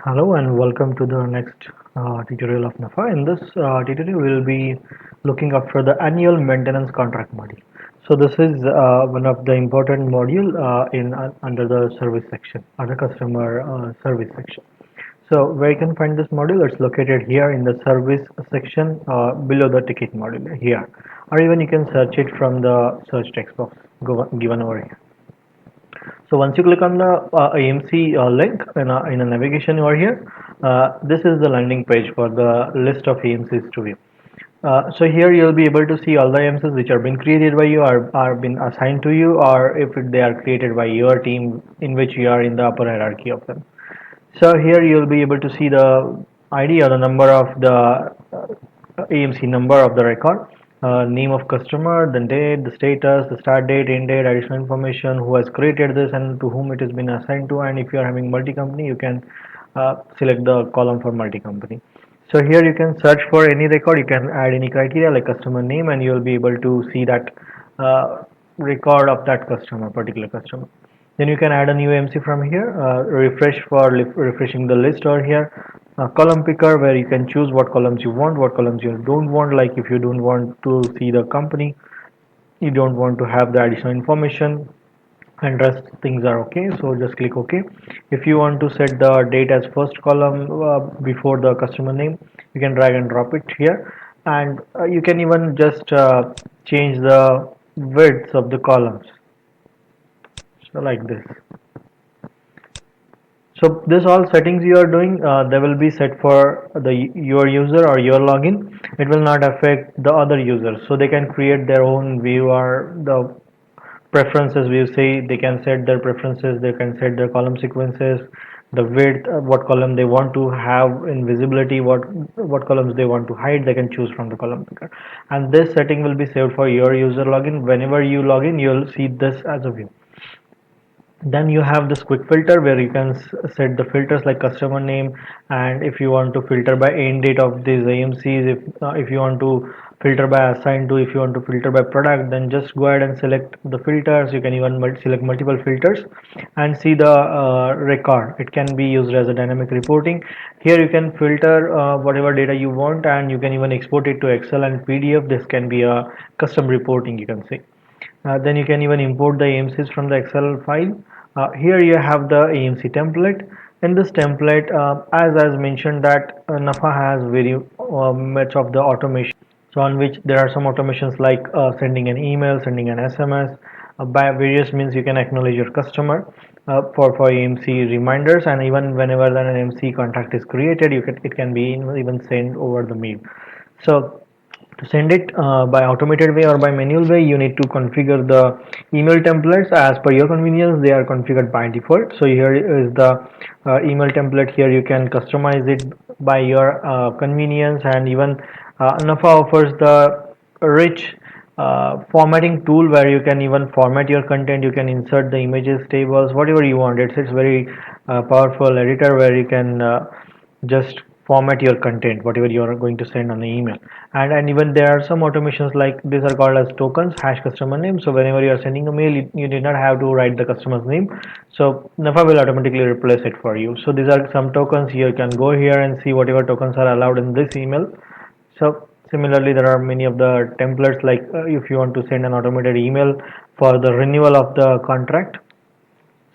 Hello and welcome to the next tutorial of NAFA. In this tutorial, we will be looking after the annual maintenance contract module. So this is one of the important module in under the service section, under customer service section. So where you can find this module, it's located here in the service section below the ticket module here, or even you can search it from the search text box given over here. So once you click on the AMC link in a navigation over here, this is the landing page for the list of AMCs to view. So here you'll be able to see all the AMCs which are being created by you, are been assigned to you, or if they are created by your team in which you are in the upper hierarchy of them. So here you'll be able to see the ID or the number of the AMC number of the record, name of customer, the date, the status, the start date, end date, additional information, who has created this and to whom it has been assigned to, and if you are having multi-company, you can select the column for multi-company. So here you can search for any record, you can add any criteria like customer name, and you will be able to see that record of that customer, particular customer. Then you can add a new MC from here, refresh for refreshing the list over here, column picker where you can choose what columns you want, what columns you don't want, like if you don't want to see the company, you don't want to have the additional information, and rest things are okay, so just click OK. If you want to set the date as first column before the customer name, you can drag and drop it here, and you can even just change the width of the columns, so like this. So this all settings you are doing, they will be set for the your user or your login. It will not affect the other users, so they can create their own view or the preferences. We say they can set their preferences, they can set their column sequences, the width, what column they want to have in visibility, what columns they want to hide. They can choose from the column picker, and this setting will be saved for your user login. Whenever you log in, you'll see this as a view. Then you have this quick filter where you can set the filters like customer name, and if you want to filter by end date of these AMCs, if you want to filter by assigned to, if you want to filter by product, then just go ahead and select the filters. You can even select multiple filters and see the record. It can be used as a dynamic reporting. Here you can filter whatever data you want, and you can even export it to Excel and PDF. This can be a custom reporting, you can say. Then you can even import the AMCs from the Excel file. Here you have the AMC template. In this template, as mentioned that NAFA has very much of the automation. So on which there are some automations like sending an email, sending an SMS. By various means you can acknowledge your customer for AMC reminders, and even whenever an AMC contract is created, it can be even sent over the mail. So to send it by automated way or by manual way, you need to configure the email templates as per your convenience. They are configured by default. So here is the email template. Here you can customize it by your convenience, and even NAFA offers the rich formatting tool where you can even format your content. You can insert the images, tables, whatever you want. It's very powerful editor where you can just format your content, whatever you are going to send on the email. And even there are some automations like these are called as tokens, hash customer name. So whenever you are sending a mail, you did not have to write the customer's name, so NAFA will automatically replace it for you. So these are some tokens. You can go here and see whatever tokens are allowed in this email. So similarly, there are many of the templates like if you want to send an automated email for the renewal of the contract,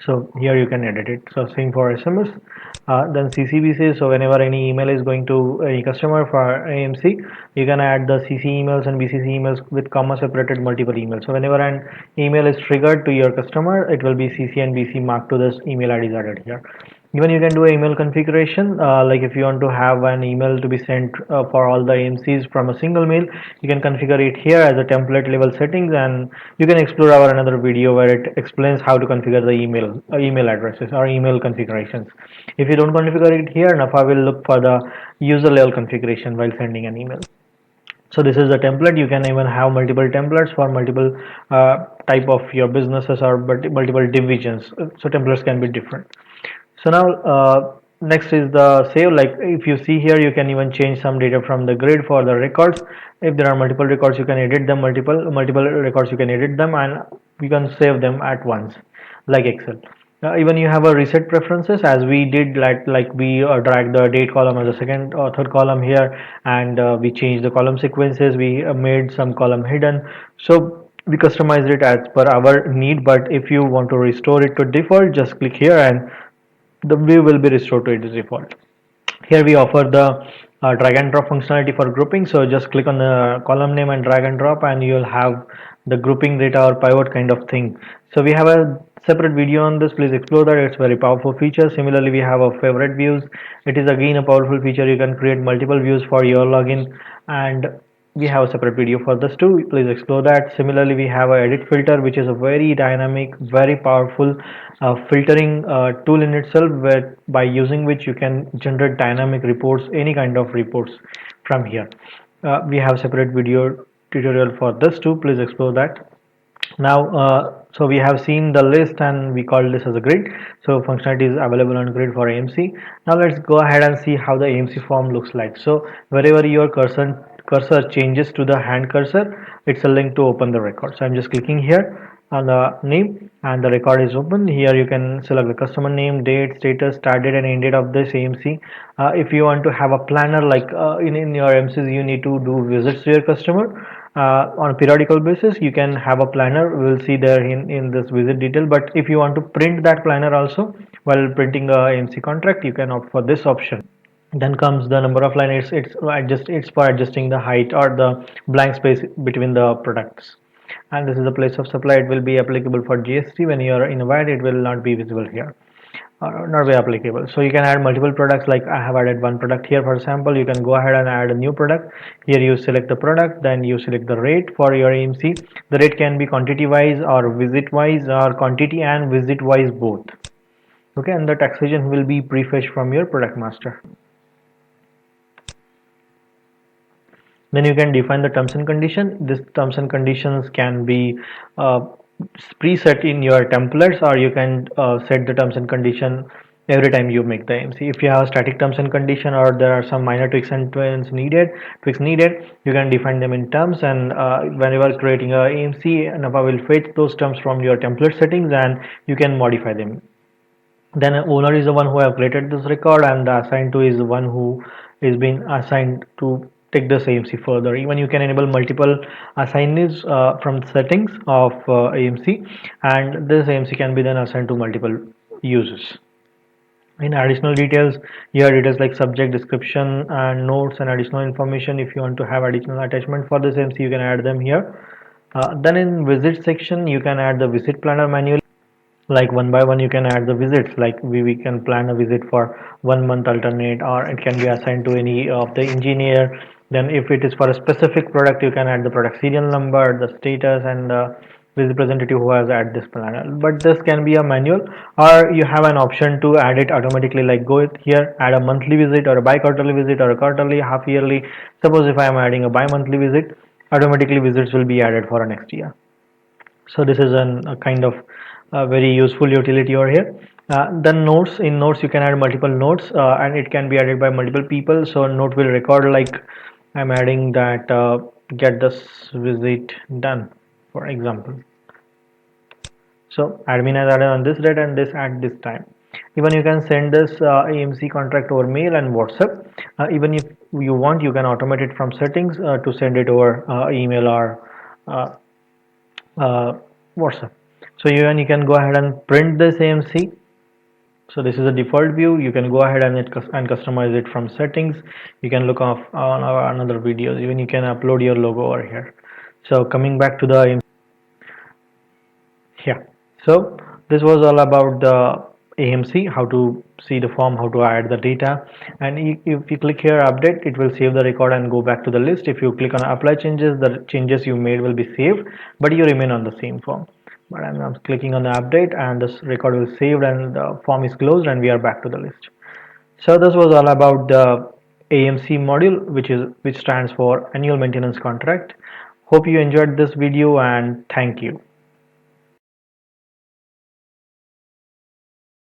so here you can edit it. So same for SMS. Then CCBC. So whenever any email is going to any customer for AMC, you can add the CC emails and BCC emails with comma separated multiple emails. So whenever an email is triggered to your customer, it will be CC and BC marked to this email ID is added here. Even you can do email configuration, like if you want to have an email to be sent for all the AMCs from a single mail, you can configure it here as a template level settings, and you can explore our another video where it explains how to configure the email addresses or email configurations. If you don't configure it here, NAFA will look for the user level configuration while sending an email. So this is the template. You can even have multiple templates for multiple type of your businesses or multiple divisions. So templates can be different. So now next is the save. Like if you see here, you can even change some data from the grid for the records. If there are multiple records, you can edit them. Multiple records, you can edit them, and you can save them at once like Excel. Even you have a reset preferences as we did, like we drag the date column as a second or third column here, and we changed the column sequences. We made some column hidden, so we customized it as per our need. But if you want to restore it to default, just click here and the view will be restored to its default. Here we offer the drag and drop functionality for grouping. So just click on the column name and drag and drop, and you'll have the grouping data or pivot kind of thing. So we have a separate video on this. Please explore that. It's very powerful feature. Similarly, we have a favorite views. It is again a powerful feature. You can create multiple views for your login, and we have a separate video for this too. Please explore that. Similarly, we have a edit filter, which is a very dynamic, very powerful filtering tool in itself, where by using which you can generate dynamic reports, any kind of reports from here. We have separate video tutorial for this too. Please explore that. Now so we have seen the list and we call this as a grid. So functionality is available on grid for AMC. Now let's go ahead and see how the AMC form looks like. So wherever your cursor changes to the hand cursor, it's a link to open the record. So I'm just clicking here on the name and the record is open. Here you can select the customer name, date, status, start date and end date of this AMC. If you want to have a planner, like in your MCs you need to do visits to your customer on a periodical basis, you can have a planner. We'll see there in this visit detail. But if you want to print that planner also while printing the AMC contract, you can opt for this option. Then comes the number of lines. It's for adjusting the height or the blank space between the products. And this is the place of supply. It will be applicable for GST. When you are in a VAT, it will not be visible here, not very applicable. So you can add multiple products. Like I have added one product here for example. You can go ahead and add a new product. Here you select the product, then you select the rate for your AMC. The rate can be quantity wise or visit wise, or quantity and visit wise both. Okay, and the taxation will be prefetched from your product master. Then you can define the terms and condition. This terms and conditions can be preset in your templates, or you can set the terms and condition every time you make the AMC. If you have static terms and condition, or there are some minor tweaks needed, you can define them in terms. And whenever creating a AMC, Nava will fetch those terms from your template settings, and you can modify them. Then owner is the one who have created this record, and the assigned to is the one who is being assigned to take this AMC further. Even you can enable multiple assignees from settings of AMC, and this AMC can be then assigned to multiple users. In additional details, here details like subject, description and notes and additional information. If you want to have additional attachment for this AMC, you can add them here. Then in visit section, you can add the visit planner manually. Like one by one you can add the visits. Like we can plan a visit for 1 month alternate, or it can be assigned to any of the engineer. Then if it is for a specific product, you can add the product serial number, the status, and the representative who has added this planner. But this can be a manual, or you have an option to add it automatically. Like go here, add a monthly visit or a bi-quarterly visit or a quarterly, half yearly. Suppose if I am adding a bi-monthly visit, automatically visits will be added for a next year. So this is a kind of very useful utility over here. Then notes. In notes you can add multiple notes, and it can be added by multiple people. So a note will record, like I'm adding that get this visit done, for example. So admin has added on this date and this at this time. Even you can send this AMC contract over mail and WhatsApp. Even if you want, you can automate it from settings to send it over email or uh, WhatsApp. So you can go ahead and print this AMC. So this is a default view. You can go ahead and customize it from settings. You can look off on our another videos. Even you can upload your logo over here. So coming back to the AMC. Yeah, so this was all about the AMC, how to see the form, how to add the data. And if you click here update, it will save the record and go back to the list. If you click on apply changes, the changes you made will be saved, but you remain on the same form. But I'm clicking on the update and this record will saved and the form is closed and we are back to the list. So this was all about the AMC module, which stands for annual maintenance contract. Hope you enjoyed this video and thank you.